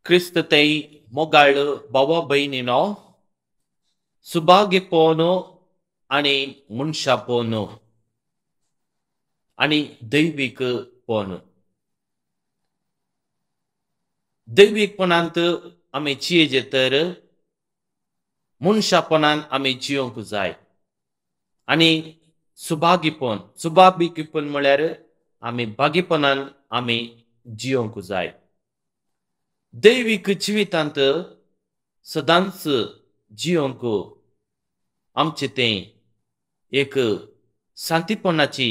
क्रिस्ततै मोगाळ भावा बहिणीनो सुभाग्यपोनो आणि मनशापोनो आणि दैविक पोनो दैविकपणांत आमी जियेचे तर मनशापणान आमी जियोंक जाय आणि सुभागिपण म्हळ्यार आमी बागीपणान आमी जियोंक जाय दैविक जिवितांत सदांच जियोंक आमचे तें एक शांतीपणाची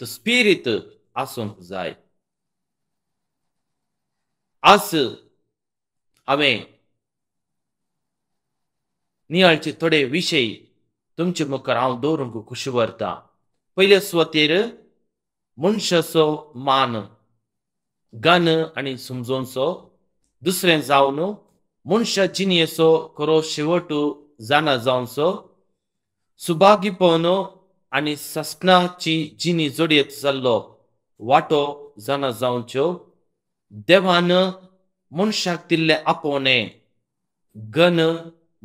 स्पिरीट आसूंक जाय आज हांवें नियाळचे थोडे विशय तुमचे मुखार हांव दवरूंक खुशी व्हरता पयले सुवातेर मनशाचो मान गन आनी समजोवचो दुसरें जावन मनशा जिणेचो खरो शेवट जाणा जावचो सुभागीपण आनी ससनाची जिणी जोडयेत जाल्लो वांटो जाणा जावच्यो देवान मनशाक दिल्ले आपोवणें गन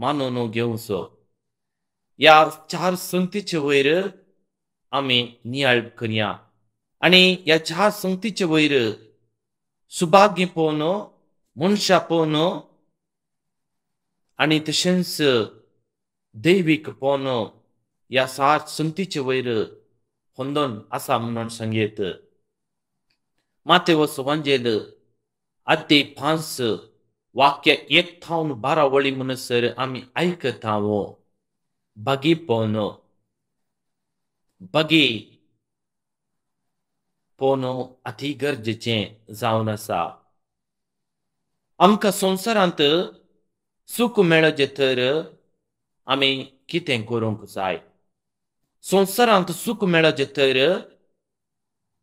मानून घेवचो ह्या चार संगतीचे वयर आमी नियाळ करया आनी ह्या चार संगतीचे वयर सुभागीपण मनशापण आनी तशेंच दैवीकपण ह्या सात संगतीचे वयर होंदोन आसा म्हणून सांगयत मातेवचो वांजेल अध्याय 5 वाक्य 1-12 वळी म्हणसर आमी आयकत आहो बागीपण बागी पोन अति गरजेचें जावन आसा आमकां संवसारांत सूख मेळचें तर आमी कितें करूंक जाय संवसारांत सूख मेळचें तर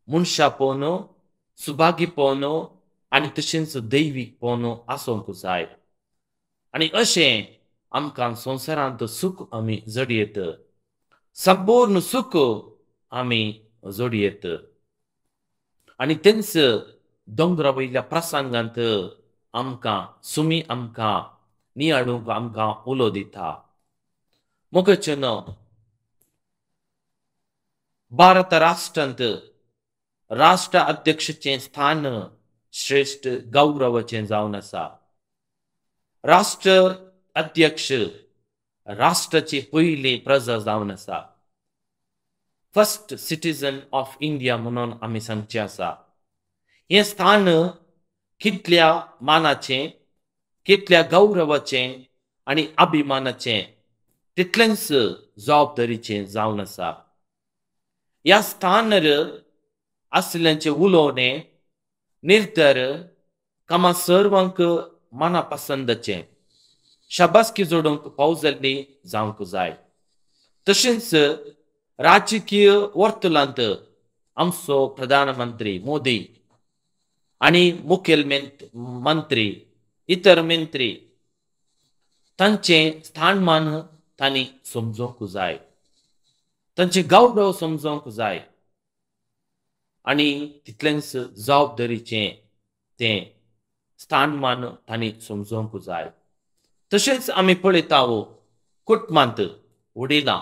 मनशापण सुभागीपण आनी तशेंच दैवीकपण आसूंक जाय आनी अशें आमकां संवसारांत सूख आमी जोडयेत संपूर्ण सूख आमी जोडयेत आनी तेंच दोंगरा वयल्या प्रसंगांत आमकां सुमी आमकां नियाळूंक आमकां उलो दिता मोगचेनो भारत राष्ट्रांत राष्ट्र अध्यक्षाचें स्थान श्रेष्ठ गौरवाचें जावन आसा राष्ट्र अध्यक्ष राष्ट्राची पयली प्रजा जावन आसा फर्स्ट सिटीजन ऑफ इंडिया म्हणून आमी सांगचे आसा हें स्थान कितल्या मानाचें कितल्या गौरवाचें आनी अभिमानाचें तितलेंच जबाबदारीचें जावन आसा ह्या स्थानार आसल्यांचें उलोवणें निर्धार कामा सर्वांक मनापसंदाचें शाबासकी जोडूंक पावजल्ली जावंक जाय तशेंच राजकीय वर्तुळांत आमचो प्रधानमंत्री मोदी आनी मुखेल मंत्री इतर मंत्री तांचें स्थानमान तांणी समजूंक जाय तांचे गौरव समजूंक जाय आनी तितलेंच जबाबदारीचें तें स्थानमान तांणी समजूंक जाय तशेंच आमी पळयता कुटुंबांत वडिलां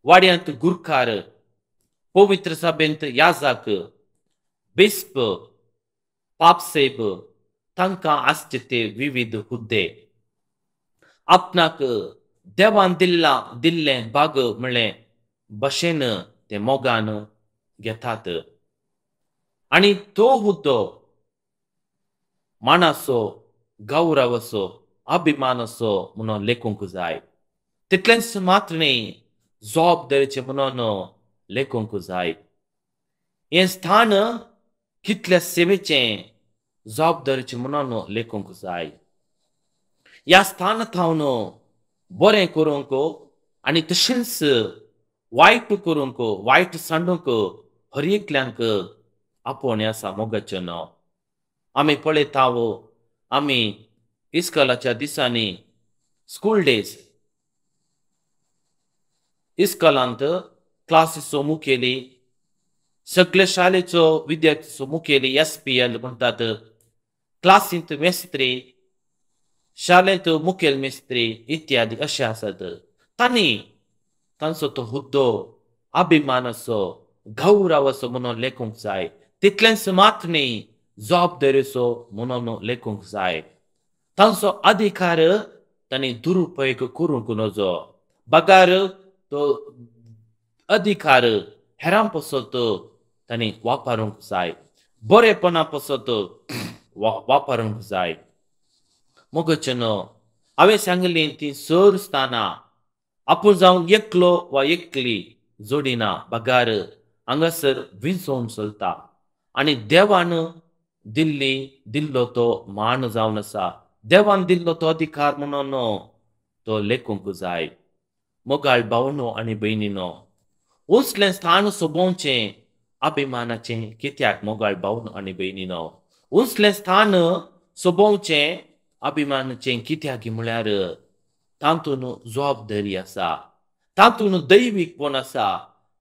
वाड्यांत गुरकार पवित्र सभेंत याजक बिस्प पापसेब तांकां आसचे ते विविध हुद्दे आपणाक देवान दिल्लें भाग म्हणलें भशेन ते मोगान घेतात आनी तो हुद्दो मानाचो गौरवाचो अभिमानाचो म्हणून लेखूंक जाय तितलेंच मात्र न्ही जबाबदारीचें म्हणून लेखूंक जाय हें स्थान कितल्या सेवेचें जबाबदारीचें म्हणून लेखूंक जाय ह्या स्थानांत हांव बरें करूंक आनी तशेंच वायट करूंक वायट सांडूंक हर एकल्यांक आपोवणें आसा मोगाचें आमी पळयता आमी इस्कॉलाच्या दिसांनी स्कूल डेज इस्कॉलांत क्लासीचो मुखेली सगळे शाळेचो विद्यार्थीचो मुखेली SPL म्हणटात क्लासींत मेस्त्री, शाळेंत मुखेल मेस्त्री इत्यादी असे आसात. तांणी तांचो तो हुद्दो अभिमान असो, गौरव असो म्हणून लेखूंक जाय. तितलेंच मात न्ही, जबाबदारी असो म्हणून लेखूंक जाय. तांचो अधिकार तांणी दुरुपयोग करूंक नजो. बगार तो अधिकार हेरां पसत तांणी वापरूंक जाय. बरेपणा पसत वापरूंक जाय. मोगचनो हांवें सांगली ती सर स्थानां आपूण जावं एकलो वा एकली जोडिना बगार हांगासर विंचोवन चलता. आनी देवान दिल्लो तो मान जावन आसा. देवान दिल्लो तो अधिकार म्हणून तो लेखूंक जाय. मोगाळ भावनो आनी भयणीनो, उसलें स्थान सोबोवचें अभिमानाचें कित्याक मोगाळ भावनो आनी भयणीनो? उसलें स्थान सोबोवचें अभिमानाचें कित्याक म्हळ्यार तांतून जबाबदारी आसा. तांतून दैवीकपण आसा.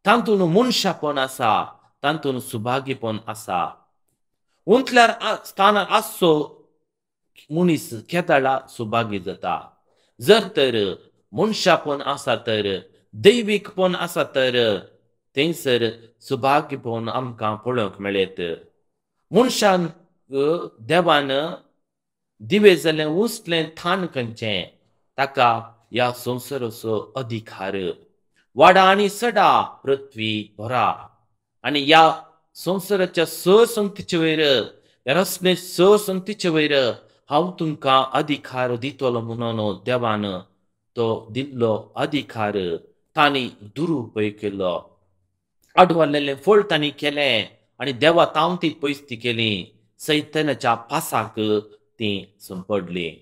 तांतून मनशापण आसा. तांतून सुभागीपण आसा. उंचल्यार स्थानार आसचो मनीस केदाळा सुभागी जाता. जर तर मनशापण आसा तर, दैवीकपण आसा तर थंयसर सुभागीपण आमकां पळोवंक मेळत. मनशान देवान दिवे जाल्लें उसलें थान खंयचें ताका ह्या संवसाराचो अधिकार. वाडा आनी सडा पृथ्वी भरा आनी ह्या संवसाराच्या संगतीचे वयर, ह्या रचने संगतीचे वयर हांव तुमकां अधिकार दितलो म्हणून देवान तो दिल्लो अधिकार तांणी दुरुपयोग केलो. आडवल्लें फळ तांणी केलें आनी देवा तांतीं पयस्ती केली. सैतानाच्या पासाक तीं संपडलीं.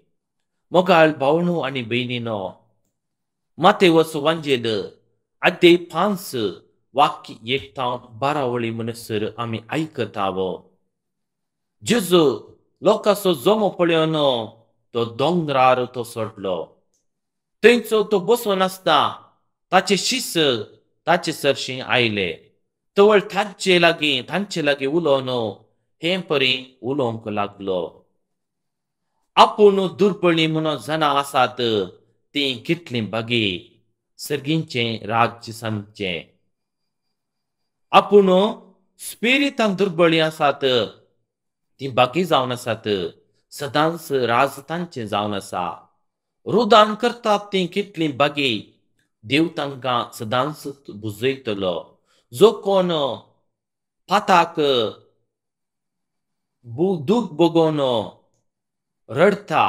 मोगाळ भावनो आनी भयणीनो, मातेवचो वांजेल अध्याय 5 वाक्य 1 ta 12 वळी म्हणसर आमी आयकतावो. जेजू लोकांचो जमो पळोवन तो दोंगरार तो सोडलो. थंयचो तो बसून आसता ताचे शिस ताचे सरशीं आयले. तवळ तांचे लागीं उलोवन हे परी उलोवंक लागलो. आपूण दुर्बळी म्हणून जाणा आसात तीं कितलीं बागी सर्गींचें राज्य सांगचें. आपूण स्पिरितान दुर्बळी आसात तीं बागी जावन आसात. सदांच राज तांचें जावन आसा. रुदान करतात तीं कितलीं बागी देव तांकां सदांच बुजयतलो. जो कोण पाताक दूख बगोवन रडता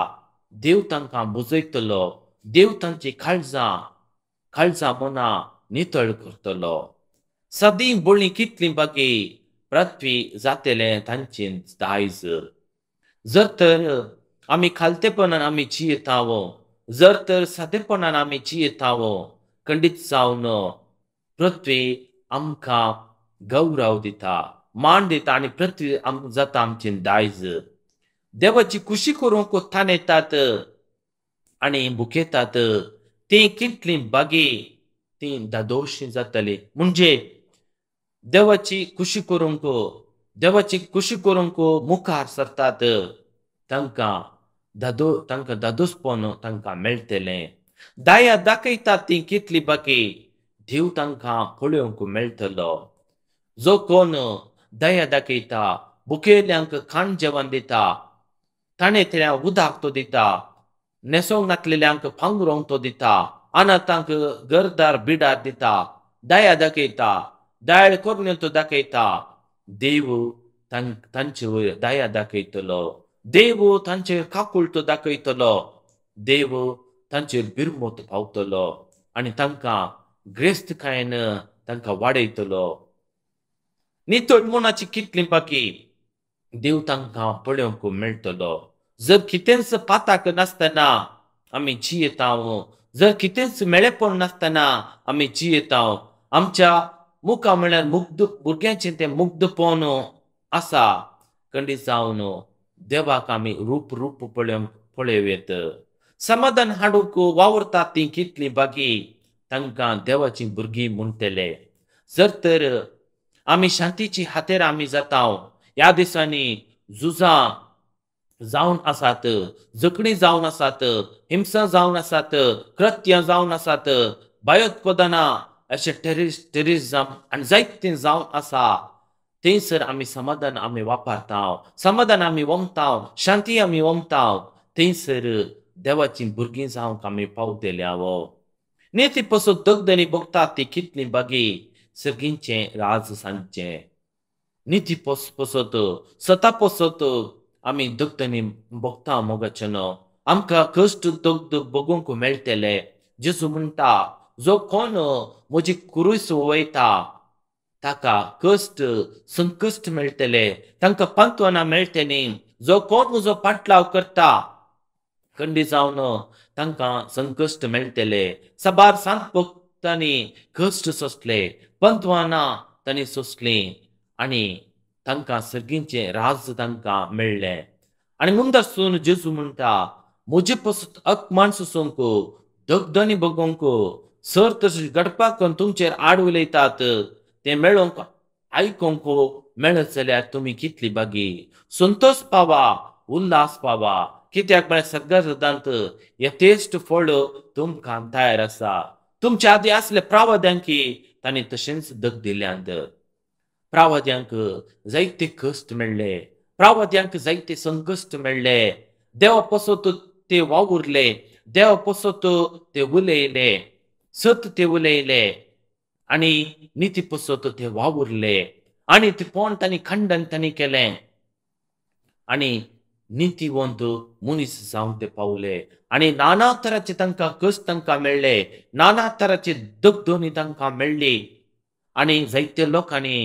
देव तांकां बुजयतलो. देव तांची काळजां मनां नितळ करतलो. सदीं बोळी कितलीं बागी पृथ्वी जातलें तांचें दायज. जर तर आमी खालतेपणान आमी जियेतावो, जर तर सादेपणान आमी जियेतावो, खंडीत जावन पृथ्वी आमकां गौरव दिता, मान दिता आनी पृथ्वी जाता आमचें दायज. देवाची खुशी करूंक थान येतात आनी भुकेतात तीं कितलीं बागी तीं दादोशीं जातलीं. म्हणजे देवाची खुशी करूंक मुखार सरतात तांकां दादोसपण तांकां मेळटलें. दया दाखयतात तीं कितलीं बागी देव तांकां पळोवंक मेळटलो. जो कोण दया दाखयता, भुकेल्यांक खाण जेवण दिता, ताणेतल्यांक उदक तो दिता, न्हेसोंक घातलेल्यांक पांघरोंक तो दिता, अनाथांक घरदार बिडार दिता, दया दाखयता, दयाळ करून तो दाखयता, देव तांचे वयर दया दाखयतलो. देव तांचेर काकूळ तो दाखयतलो. देव तांचेर बिरमोत पावतलो आनी तांकां ग्रेस्तकायेन तांकां वाडयतलो. नितळ मनाची कितलीं बागी देव तांकां पळोवंक मेळटलो. जर कितेंच पाताक नासतना आमी जियेताव, जर कितेंच मेळेपण नासतना आमी जियेताव, आमच्या मुखार म्हळ्यार भुरग्यांचें तें मुग्धपण आसा, खंडीत जावन देवाक आमी रूप पळयवेत. समाधान हाडूंक वावरतात तीं कितलीं बागी तांकां देवाचीं भुरगीं म्हणटले. जर तर आमी शांतीची हातेर आमी जाताव, ह्या दिसांनी झुजां जावन आसात, जखणी जावन आसात, हिंसा जावन आसात, कृत्यां जावन आसात, भयोत्पादनां अशे टेररिझम आनी जायतें जावन आसा. थंयसर आमी समाधान आमी वापरताव, समाधान आमी वोमताव, शांती आमी वोमताव. थंयसर देवाचीं भुरगीं जावंक आमी पावतले. नीती पसत दगदनी बगतात ती कितली बागी सर्गींचें राज सांचें. नीती पसत सता पसत आमी दगदनी बगता मोगाचेनो. आमकां कश्ट दगद बगूंक मेळटले. जेजू म्हणटा, जो कोण म्हजी कुरूस वोयता, ताका कश्ट, संकश्ट मेळटले. तांकां पांतवनां मेळटलीं. जो कोण म्हजो पाटलाव करता, खंडी जावन तांकां संकश्ट मेळटले. साबार सांत भक्तांनी कश्ट सोंसले, पांतवानां तांणी सोंसलीं आनी तांकां सर्गींचें राज तांकां मेळ्ळें. आनी मुंदरसून जेजू म्हणटा, म्हजे पसत अपमान सोंसूंक, दगदनी बगोवंक, सर तशें घडपाक तुमचेर आड उलयतात, तें मेळोवंक आयकोंक मेळत जाल्यार तुमी कितली बागी. संतोष पावा, उल्हास पावा. कित्याक म्हळ्यार स्वर्गराज्यांत यथेश्ट फळ तुमकां तयार आसा. तुमचे आदीं आसले प्रावाद्यांकी तांणी तशेंच दग दिल्यांत. प्रावाद्यांक जायते कश्ट मेळ्ळे, प्रावाद्यांक जायते संकश्ट मेळ्ळे. देवा पसत ते वावुरले, देवा पसत ते उलयले, सत ते उलयले आनी निती पसत ते वावुरले आनी ते पोन तांणी खंडन तांणी केलें आनी नितीवंत मनीस जावन ते पावले आनी नाना तरांचे तांकां कश्ट तांकां मेळ्ळे, नाना तरांची दगदोनी तांकां मेळ्ळी आनी जायत्या लोकांनी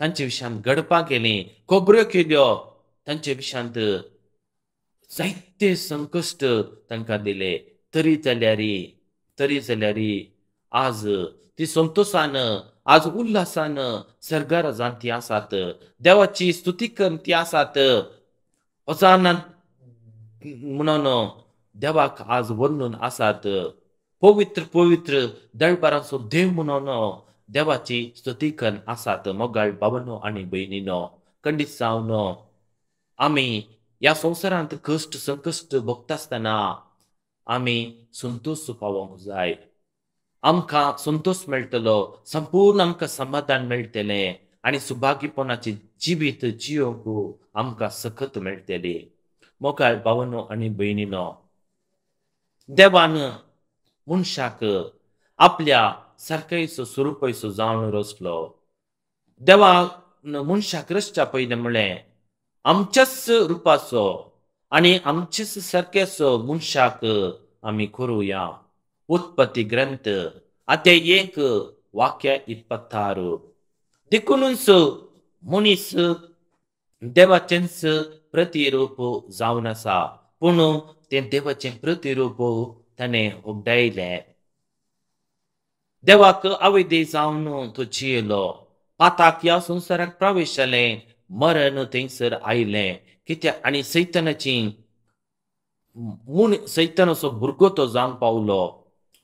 तांचे विशयान घडपां केलीं, खबऱ्यो केल्यो तांचे विशयांत जायते संकश्ट तांकां दिले. तरी जाल्यार आज ती संतोशान, आज उल्हासान स्वर्गराज्यांत ती आसात. देवाची स्तुती करून ती आसात. होसाना म्हणून देवाक आज वरनून आसात. पवित्र पवित्र दळबराचो देव म्हणून देवाची स्तुती करून आसात. मोगाळ भावांनो आनी भयणींनो, खंडीत जावन आमी ह्या संवसारांत कश्ट संकश्ट भोगता आसतना आमी संतोष पावोंक जाय. आमकां संतोष मेळटलो, संपूर्ण आमकां समाधान मेळटलें आनी सुभागीपणाचें जिवीत जियोंक आमकां सखत मेळटली. मोगाळ भावांनो आनी भयणींनो, देवान मनशाक आपल्या सारकेचो स्वरुपैचो जावन रचलो. देवान मनशाक रचच्या पयलें म्हळें आमच्याच रुपाचो आनी आमचेच सारकेचो मनशाक आमी करुया. उत्पत्ती ग्रंथ अध्याय 1 वाक्य 26. देखूनच मनीस देवाचेंच प्रतिरूप जावन आसा, पूण तें देवाचें प्रतिरूप ताणें उगडायलें. देवाक अवैधी जावन तो जियेलो. पाताक ह्या संवसाराक प्रवेश जालें, मरण थंयसर आयलें. कित्याक आनी सैतानाचो भुरगो तो जावंक पावलो.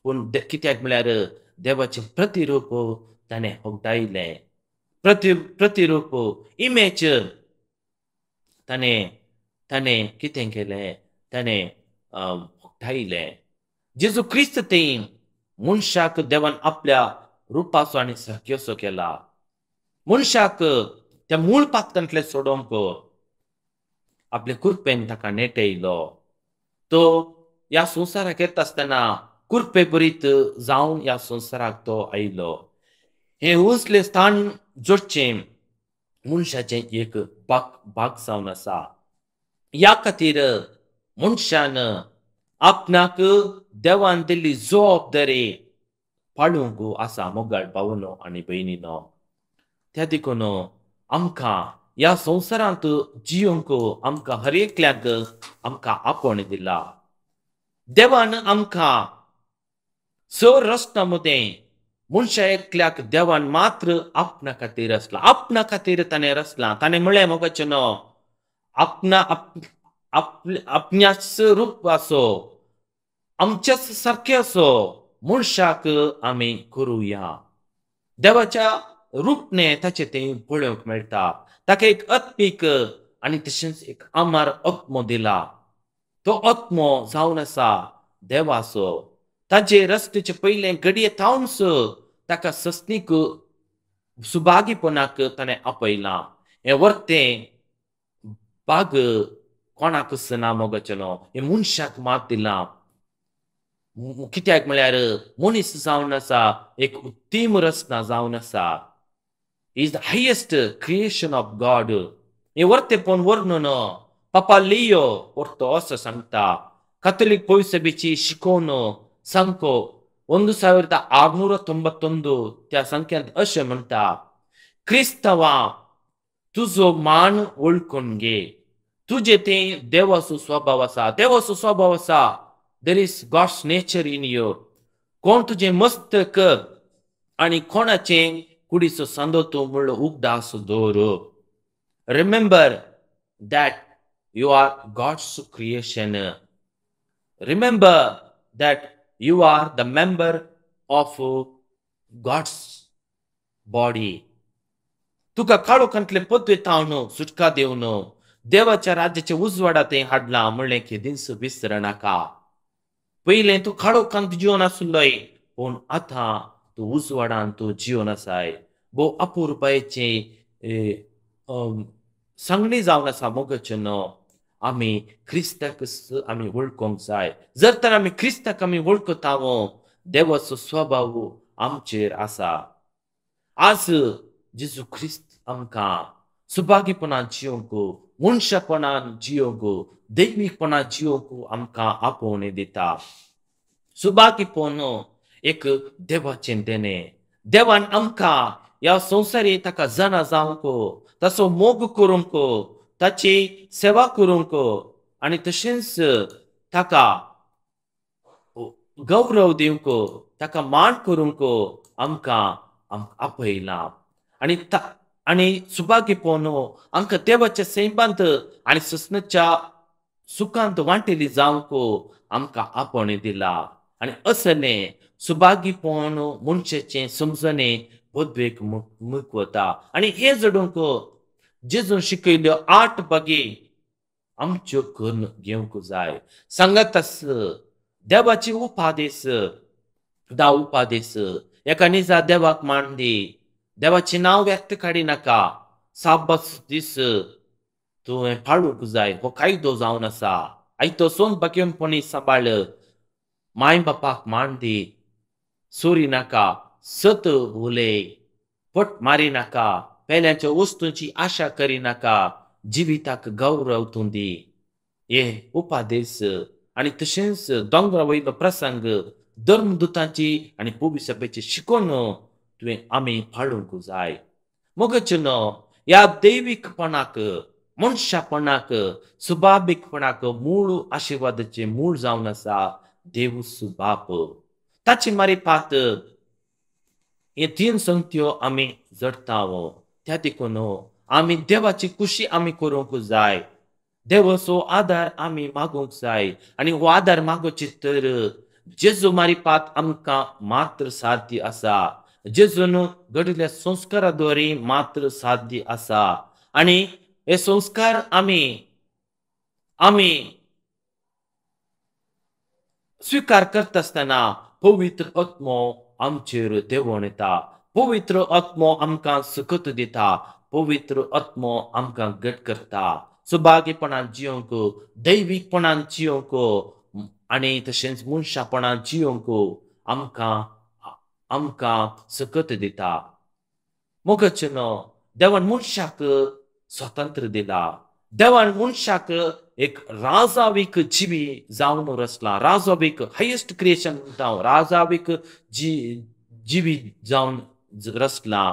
पूण कित्याक म्हळ्यार देवाचें प्रतिरूप ताणें उगडायलें. प्रतिरूप इमेज ताणें कितें केलें, ताणें उगडायलें. जेजू क्रिस्त तें मनशाक देवान आपल्या रुपाचो आनी सारकेचो केला. मनशाक त्या मूळ पातकांतले सोडोवंक आपले कुरपेन ताका नेटयलो. तो ह्या संवसाराक येता आसतना कुरपे बरीत जावन ह्या संवसाराक तो आयलो. हे उसले स्थान जोडचें मनशाचें एक भाग जावन आसा. ह्या खातीर मनशान आपणाक देवान दिल्ली जबाबदारी पाळूंक आसा. मोगाळ भावांनो आनी भयणींनो, त्या देखून आमकां ह्या संवसारांत जियोंक आमकां हर एकल्याक आमकां आपण दिला. देवान आमकां स रचना मदें मनशा एकल्याक देवान मात्र आपणा खातीर रचला. आपणा खातीर ताणें रचलां. ताणें म्हळें मोगाचेनो, आपण्याच रुपाचो, आमच्याच सारकेचो मनशाक आमी करुया. देवाच्या रूपने ताचे तें पळोवंक मेळटा. ताका एक आत्मीक आणि तशेंच एक अमर आत्मो दिला. तो आत्मो जावन आसा देवाचो. ताचे रस्त्याचे पयले घडये थांवस ताका सस्तीक सुभागीपणाक ताणें आपयलां. हें वर्तें बाग कोणाक ना मोगाचेलो. हे मनशाक मात दिलां. कित्याक म्हळ्यार मनीस जावन आसा एक उत्तीम रचना जावन आसा. He is the highest creation of God. हे वर्ते पोवन वर्णन पापा लियो वर्तो असं सांगता. कथोलिक पौरसभेची शिकवण सांगतो 1691 त्या संख्यांत अशें म्हणटा क्रिस्तवा तुजो मान ओळखून घे. तुजे ते देवाचो स्वभाव आसा. देवाचो स्वभाव आसा. There is God's nature in you. कोण तुजें मस्तक आणि कोणाचें कुडीचो सांदो तूं म्हणलो उगडास दवर. Remember that you are God's creation. Remember that you are the member of God's body. तुका काळोखांतले पदवे तावन सुटका दिवन देवाच्या राज्याच्या उजवाडात हाडला म्हणलें की दीस विसरनाका. पयलें तूं काळोखांत जिवन आसलोय पूण आतां तूं उजवाडान तूं जिवन आसाय. भोव अपुरबायेचें सांगणी जावन आसा मोगाचेनो. आमी क्रिस्ताक आमी वळखूंक जाय. जर तर आमी क्रिस्ताक आमी वळखताव देवाचो स्वभाव आमचेर आसा. आज जेजू ख्रिस्त आमकां सुभागीपणान जियोंक मनशापणान जियोंक दैवीकपणान जियोंक आमकां आपोवणे दिता. सुभागीपण एक देवाचें देणें. देवान आमकां ह्या संवसारी ताका जाणा जावंक ताचो मोग करूंक ताची सेवा करूंक आनी तशेंच ताका गौरव दिवंक ताका मान करूंक आमकां आपयलां. आनी सुभागीपण आमकां देवाच्या सैमांत आनी ससनाच्या सुखांत वांटेली जावंक आमकां आपणे दिला. आनी असलें सुभागीपण मनशाचें समजणें पदवेक मुकवता. आनी हे जोडूंक जेजून शिकयल्यो 8 बागी आमच्यो करून घेवंक जाय. सांगत आस देवाची उपादेश 10 उपादेश. एका निजा देवाक मान दी. देवाचें नांव व्यक्त काडिनाका. साबत दीस तुवें पाळूंक जाय. हो कायदो जावन आसा. आयतो सोन बागेवणपणी सांबाळ. माय बापाक मान दी. चोरी नाका. सत उलय. फट मारी नाका. पेल्याच्या वस्तूंची आशा करिनाका. जिविताक गौरव तूं दी. हे उपादेश आनी तशेंच दोंगरा वयलो प्रसंग धर्मदुतांची आनी पवित्र सभेची शिकवण तुवें आमी पाळूंक जाय. मोगाचेनो ह्या दैवीकपणाक मनशापणाक सुभावीकपणाक मूळ आशिर्वादाचें मूळ जावन आसा देवूच बाप. ताची मारिफात हे 3 संगत्यो आमी जडटाव. त्या देखून आमी देवाची खुशी आमी करूंक जाय. देवाचो आदार आमी मागूंक जाय. आनी हो आदार मागोवचे तर जेजू मारिफात आमकां मात्र साध्य आसा. जेजून घडिल्ल्या संस्काराद्वारे मात्र साध्य आसा. आनी हे संस्कार आमी स्वीकार करता आसतना पवित्र आत्मो आमचेर देंवोन येता. पवित्र आत्मो आमकां सकत दिता. पवित्र आत्मो आमकां घट करता. सुभागीपणान जियोंक दैवीकपणान जियोंक आनी तशेंच मनशापणान जियोंक आमकां सकत दिता. मोगाचेनो देवान मनशाक स्वातंत्र्य दिला. देवान मनशाक एक राजावीक जिवी जावन रचला. राजावीक हायेस्ट क्रिएशन म्हणटा राजावीक जिवी जावन रचला.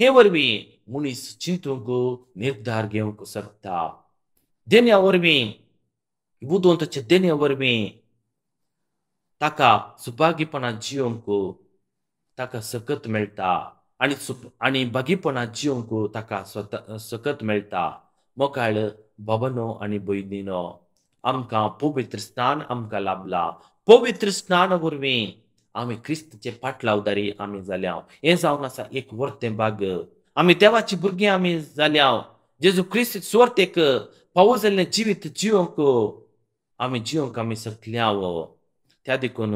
हे वरवीं मनीस चिंतूंक निर्धार घेवंक शकता. देण्या वरवीं बुदवंताच्या देण्या वरवीं ताका सुभागीपणान जियोंक ताका सकत मेळटा. आनी बागीपणान जियोंक ताका सकत मेळटा. मोगाळ बाबांनो आनी भयणींनो आमकां पवित्र स्नान आमकां लाभला. पवित्र स्नान वरवीं आमी क्रिस्ताचे पाटलावदारी आमी जाल्या. हें जावन आसा एक वर्तें भाग. आमी देवाची भुरगीं आमी जाल्या. जेजू ख्रिस्त सुवार्थ एक पावस जाल्लें जिवीत जिवंक आमी सकल्यावो. त्या देखून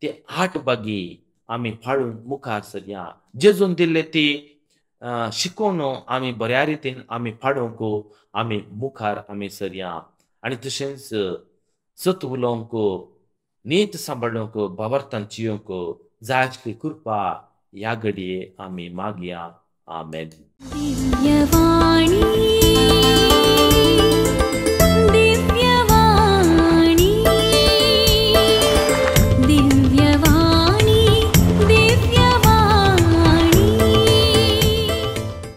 ते 8 बागी आमी फाळून मुखार सरया. जेजून दिल्ले ती शिकून आमी बऱ्या रितीन आमी फाडोवंक आमी मुखार आमी सरया. आनी तशेंच सत उलोवंक, नीत सांबाळूंक, बाबरतान जियोंक जाय आसली कृपा ह्या घडये आमी मागया. आमेन.